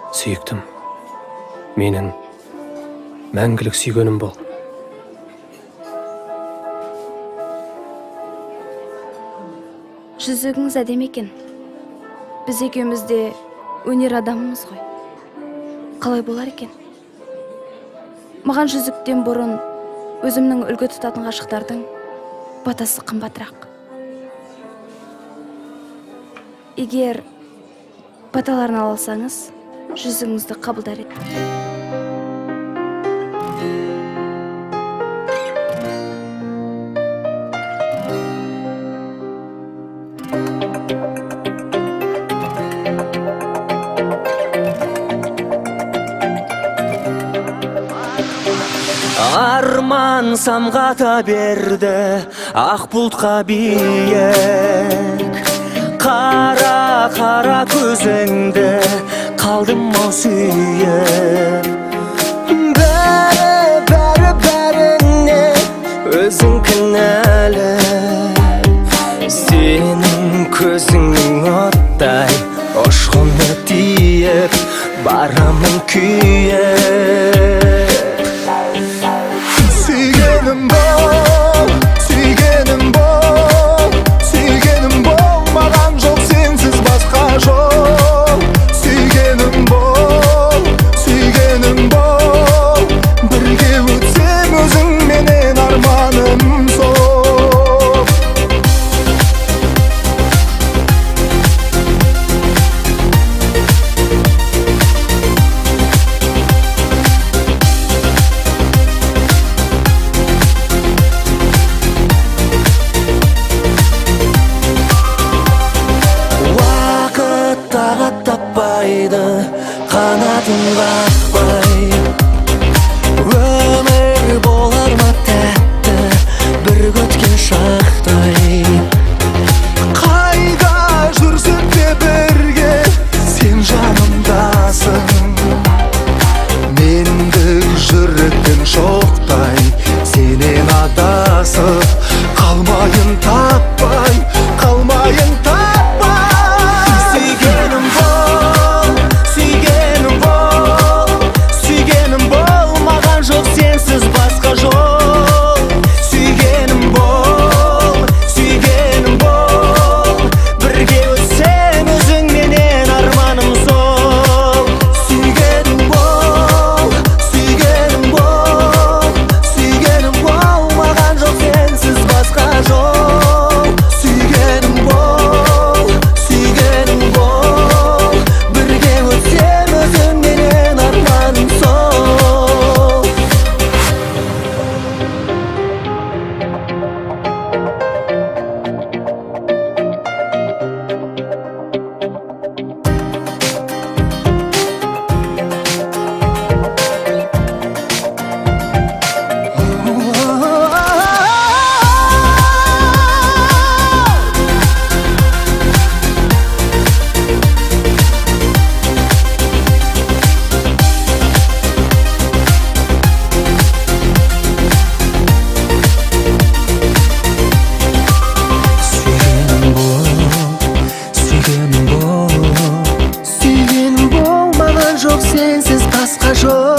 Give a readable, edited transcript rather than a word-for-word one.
Сүйіктім, менің мәңгілік сүйгенім бол. Жүзігіңіз әдемі екен. Біз екеуміз де өнер адамымыз ғой. Қалай болар екен? Маған жүзіктен бұрын өзімнің үлгі тұтатын ғашықтардың батасы қымбатырақ. Егер баталарын ала алсаңыз, жүзігіңізді қабылдар ет. Арман самғата берді ақ бұлтқа биік, қара көзіңді қалдым ау сүйіп. Бәріне өзің кінәлі, сенің көзіңнің оттай ұшқыны тиіп, барамын күйіп. Сүйгенім бол, сүйгенім бол, сүйгенім бол, маған жоқ сенсіз басқа жол. Сүйгенім бол, бірге өтсем өзіңменен арманым сол. Қанатын қақпай, өмір болар ма тәтті бір көткен шақтай. Қайда жүрсек те бірге, сен жанымдасың. Мендік жүректің шоқтай, сенен адасып, қалмайын таппай, қалмайын таппай. Сүйгенім бол, маған жоқ сенсіз басқа жол.